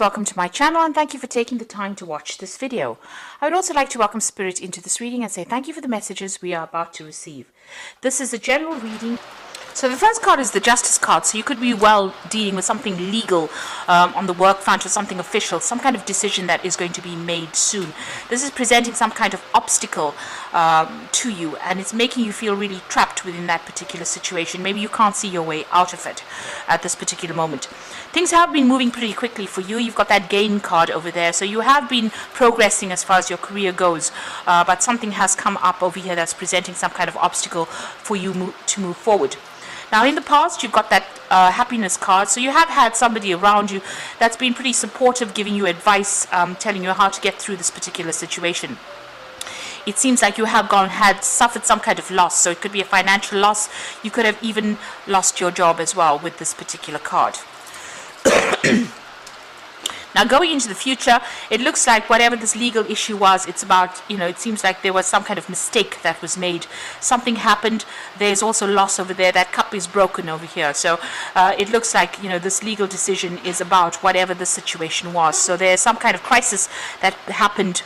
Welcome to my channel and thank you for taking the time to watch this video. I would also like to welcome Spirit into this reading and say thank you for the messages we are about to receive. This is a general reading. So the first card is the Justice card. So you could be dealing with something legal on the work front or something official, some kind of decision that is going to be made soon. This is presenting some kind of obstacle to you, and it's making you feel really trapped within that particular situation. Maybe you can't see your way out of it at this particular moment. Things have been moving pretty quickly for you. You've got that gain card over there. So you have been progressing as far as your career goes, but something has come up over here that's presenting some kind of obstacle for you to move forward. Now, in the past, you've got that happiness card. So you have had somebody around you that's been pretty supportive, giving you advice, telling you how to get through this particular situation. It seems like you have suffered some kind of loss. So it could be a financial loss. You could have even lost your job as well with this particular card. Now, going into the future, it looks like whatever this legal issue was, it's about, it seems like there was some kind of mistake that was made. Something happened. There's also loss over there. That cup is broken over here. So it looks like, this legal decision is about whatever the situation was. So there's some kind of crisis that happened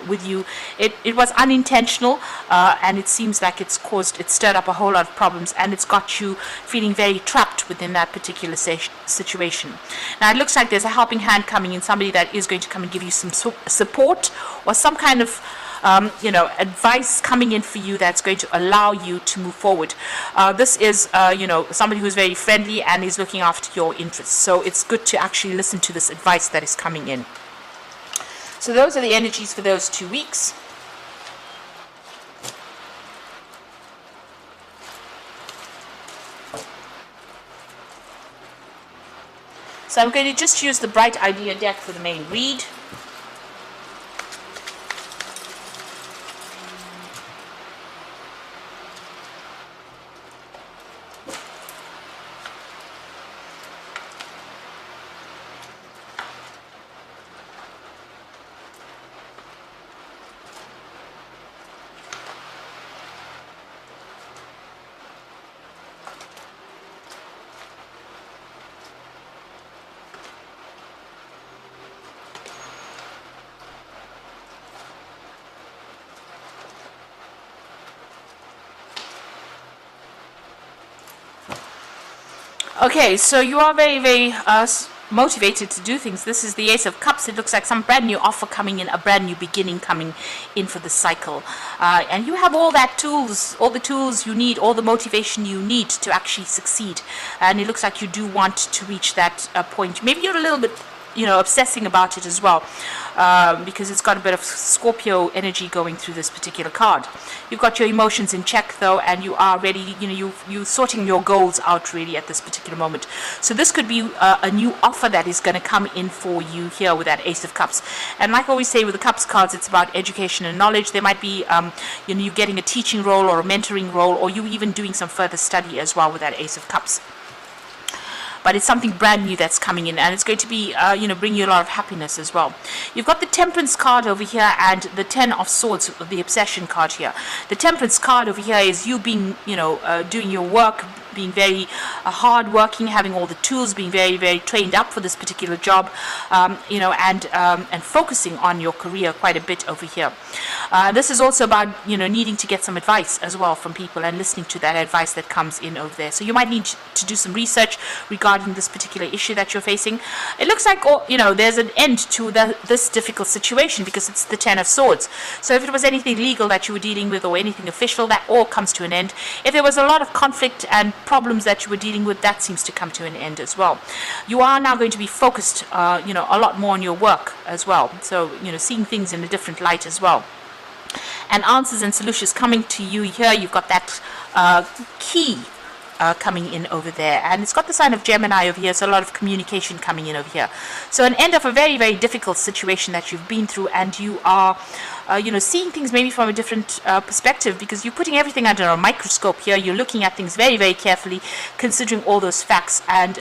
with you. It was unintentional, and it seems like it stirred up a whole lot of problems, and it's got you feeling very trapped within that particular situation. Now it looks like there's a helping hand coming in, somebody that is going to come and give you some support or some kind of advice coming in for you that's going to allow you to move forward. This is somebody who's very friendly and is looking after your interests, so it's good to actually listen to this advice that is coming in. So those are the energies for those 2 weeks. So I'm going to just use the Bright Idea deck for the main read. Okay, so you are very, very motivated to do things. This is the Ace of Cups. It looks like some brand new offer coming in, a brand new beginning coming in for the cycle. And you have all the tools you need, all the motivation you need to actually succeed. And it looks like you do want to reach that point. Maybe you're a little bit obsessing about it as well, because it's got a bit of Scorpio energy going through this particular card. You've got your emotions in check though, and you are ready, you're sorting your goals out really at this particular moment. So this could be a new offer that is going to come in for you here with that Ace of Cups. And like I always say with the Cups cards, it's about education and knowledge. There might be you getting a teaching role or a mentoring role, or you even doing some further study as well with that Ace of Cups. But it's something brand new that's coming in, and it's going to be, bring you a lot of happiness as well. You've got the Temperance card over here and the Ten of Swords, the Obsession card here. The Temperance card over here is you being, doing your work, being very hard-working, having all the tools, being very, very trained up for this particular job, and focusing on your career quite a bit over here. This is also about, needing to get some advice as well from people and listening to that advice that comes in over there. So you might need to do some research regarding this particular issue that you're facing. It looks like, there's an end to this difficult situation because it's the Ten of Swords. So if it was anything legal that you were dealing with or anything official, that all comes to an end. If there was a lot of conflict and problems that you were dealing with, that seems to come to an end as well. You are now going to be focused, a lot more on your work as well. So, seeing things in a different light as well. And answers and solutions coming to you here. You've got that key coming in over there, and it's got the sign of Gemini over here, so a lot of communication coming in over here. So an end of a very, very difficult situation that you've been through, and you are seeing things maybe from a different perspective, because you're putting everything under a microscope here. You're looking at things very, very carefully, considering all those facts, and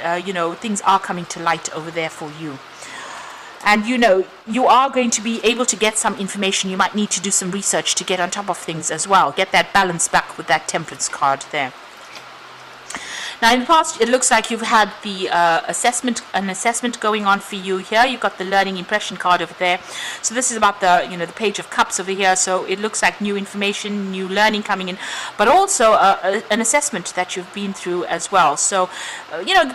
things are coming to light over there for you. And you are going to be able to get some information. You might need to do some research to get on top of things as well. Get that balance back with that Temperance card there. Now, in the past, it looks like you've had the an assessment going on for you here. You've got the learning impression card over there. So this is about the, the Page of Cups over here. So it looks like new information, new learning coming in, but also an assessment that you've been through as well. So,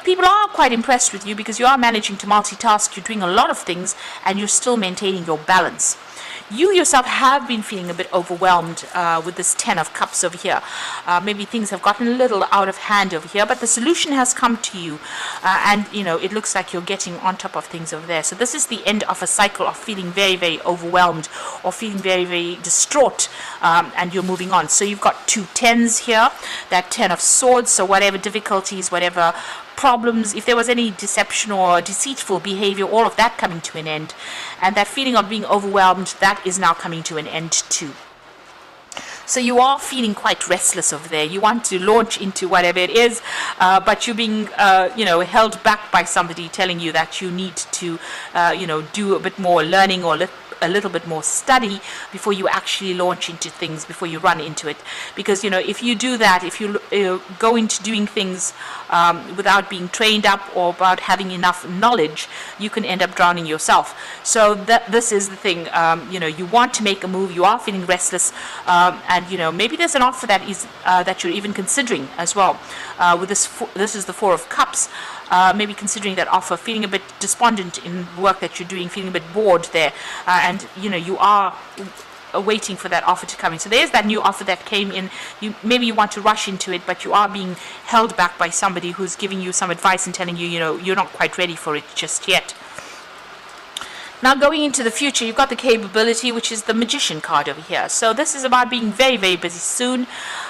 people are quite impressed with you because you are managing to multitask. You're doing a lot of things, and you're still maintaining your balance. You yourself have been feeling a bit overwhelmed with this 10 of Cups over here. Maybe things have gotten a little out of hand over here, but the solution has come to you. And it looks like you're getting on top of things over there. So this is the end of a cycle of feeling very, very overwhelmed or feeling very, very distraught, and you're moving on. So you've got 2 10s here, that 10 of Swords. So whatever difficulties, whatever problems, if there was any deception or deceitful behavior, all of that coming to an end. And that feeling of being overwhelmed, that is now coming to an end too. So you are feeling quite restless over there. You want to launch into whatever it is, but you're being, held back by somebody telling you that you need to, do a bit more learning or a little bit more study before you actually launch into things, before you run into it. Because, if you do that, if you go into doing things without being trained up or about having enough knowledge, you can end up drowning yourself. So this is the thing. You want to make a move. You are feeling restless, and maybe there's an offer that is that you're even considering as well. With this is the 4 of Cups. Maybe considering that offer, feeling a bit despondent in work that you're doing, feeling a bit bored there, and you are waiting for that offer to come in. So there's that new offer that came in. Maybe you want to rush into it, but you are being held back by somebody who's giving you some advice and telling you, you're not quite ready for it just yet. Now, going into the future, you've got the capability, which is the Magician card over here. So this is about being very, very busy soon,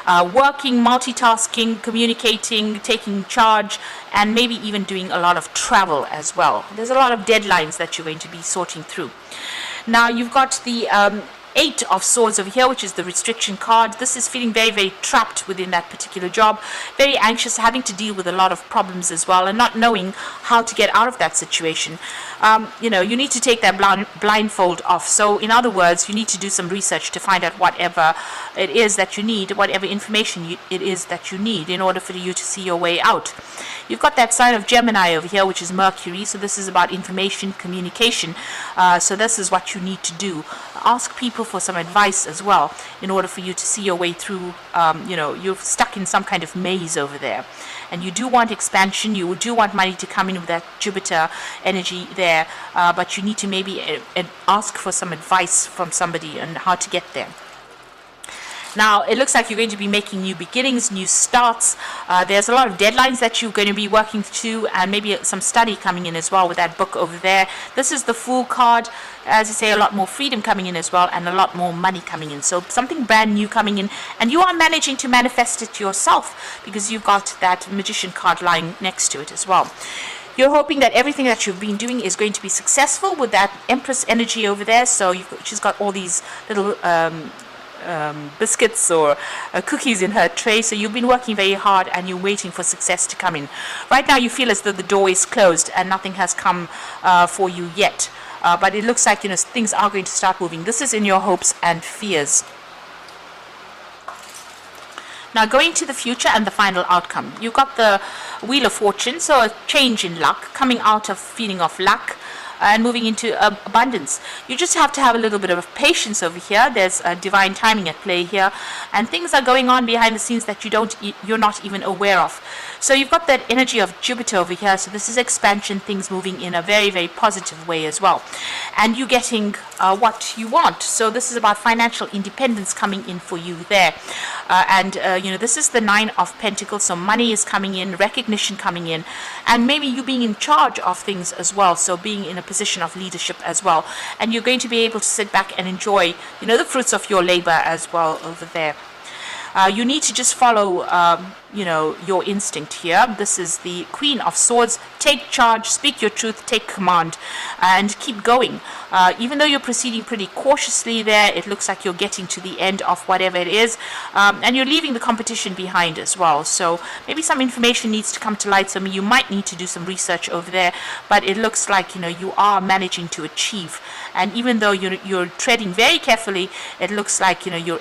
working, multitasking, communicating, taking charge, and maybe even doing a lot of travel as well. There's a lot of deadlines that you're going to be sorting through. Now, you've got the 8 of Swords over here, which is the restriction card. This is feeling very, very trapped within that particular job, very anxious, having to deal with a lot of problems as well, and not knowing how to get out of that situation. You need to take that blindfold off. So in other words, you need to do some research to find out whatever it is that you need, whatever information it is that you need in order for you to see your way out. You've got that sign of Gemini over here, which is Mercury. So this is about information, communication. So this is what you need to do. Ask people for some advice as well in order for you to see your way through. You're stuck in some kind of maze over there, and you do want expansion. You do want money to come in with that Jupiter energy there, but you need to maybe ask for some advice from somebody on how to get there. Now, it looks like you're going to be making new beginnings, new starts. There's a lot of deadlines that you're going to be working to, and maybe some study coming in as well with that book over there. This is the Fool card. As I say, a lot more freedom coming in as well, and a lot more money coming in. So something brand new coming in, and you are managing to manifest it yourself because you've got that Magician card lying next to it as well. You're hoping that everything that you've been doing is going to be successful with that Empress energy over there. So she's got all these little biscuits or cookies in her tray. So you've been working very hard and you're waiting for success to come in. Right now you feel as though the door is closed and nothing has come for you yet. But it looks like things are going to start moving. This is in your hopes and fears. Now, going to the future and the final outcome. You've got the Wheel of Fortune, so a change in luck, coming out of feeling of lack and moving into abundance. You just have to have a little bit of patience over here. There's divine timing at play here, and things are going on behind the scenes that you're not even aware of. So you've got that energy of Jupiter over here. So this is expansion, things moving in a very, very positive way as well, and you getting what you want. So this is about financial independence coming in for you there, and this is the 9 of Pentacles. So money is coming in, recognition coming in, and maybe you being in charge of things as well. So being in a position of leadership as well, and you're going to be able to sit back and enjoy the fruits of your labor as well over there. You need to just follow your instinct here. This is the Queen of Swords. Take charge, speak your truth, take command, and keep going. Even though you're proceeding pretty cautiously there, it looks like you're getting to the end of whatever it is, and you're leaving the competition behind as well. So maybe some information needs to come to light. So you might need to do some research over there, but it looks like you are managing to achieve. And even though you're treading very carefully, it looks like you're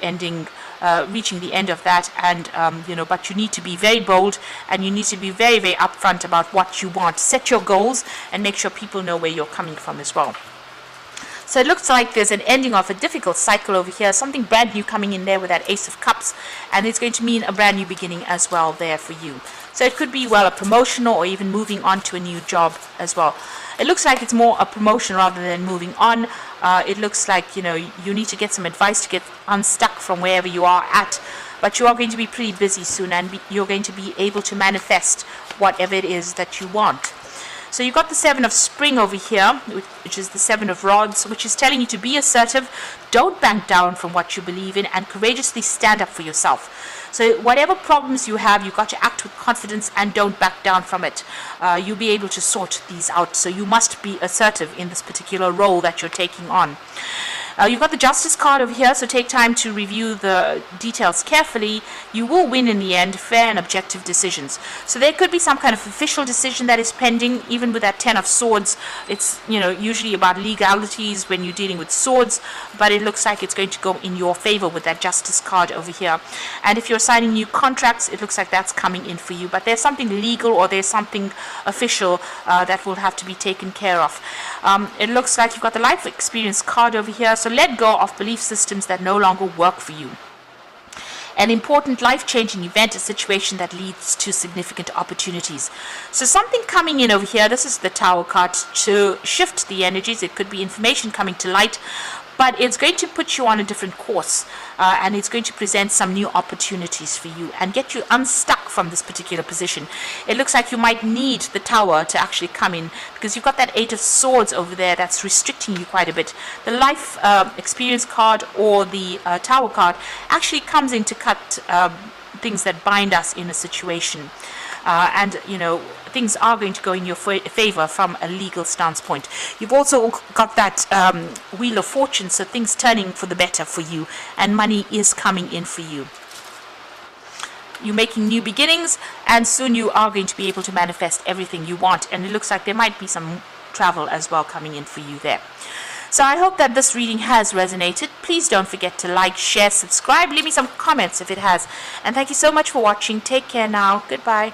reaching the end of that, and but you need to be very bold, and you need to be very, very upfront about what you want. Set your goals and make sure people know where you're coming from as well. So it looks like there's an ending of a difficult cycle over here, something brand new coming in there with that Ace of Cups, and it's going to mean a brand new beginning as well there for you. So it could be, well, a promotion or even moving on to a new job as well. It looks like it's more a promotion rather than moving on. It looks like, you need to get some advice to get unstuck from wherever you are at, but you are going to be pretty busy soon, and you're going to be able to manifest whatever it is that you want. So you've got the Seven of Spring over here, which is the Seven of Rods, which is telling you to be assertive, don't back down from what you believe in, and courageously stand up for yourself. So whatever problems you have, you've got to act with confidence and don't back down from it. You'll be able to sort these out. So you must be assertive in this particular role that you're taking on. You've got the Justice card over here, so take time to review the details carefully. You will win in the end, fair and objective decisions. So there could be some kind of official decision that is pending, even with that Ten of Swords. It's, usually about legalities when you're dealing with swords, but it looks like it's going to go in your favor with that Justice card over here. And if you're signing new contracts, it looks like that's coming in for you. But there's something legal or there's something official that will have to be taken care of. It looks like you've got the Life Experience card over here. So let go of belief systems that no longer work for you. An important life-changing event, a situation that leads to significant opportunities. So something coming in over here, this is the Tower card, to shift the energies. It could be information coming to light, but it's going to put you on a different course, and it's going to present some new opportunities for you and get you unstuck from this particular position. It looks like you might need the Tower to actually come in, because you've got that Eight of Swords over there that's restricting you quite a bit. The Life Experience card or the Tower card actually comes in to cut things that bind us in a situation. And things are going to go in your favor from a legal stance point. You've also got that Wheel of Fortune, so things turning for the better for you, and money is coming in for you. You're making new beginnings, and soon you are going to be able to manifest everything you want, and it looks like there might be some travel as well coming in for you there. So I hope that this reading has resonated. Please don't forget to like, share, subscribe, leave me some comments if it has. And thank you so much for watching. Take care now. Goodbye.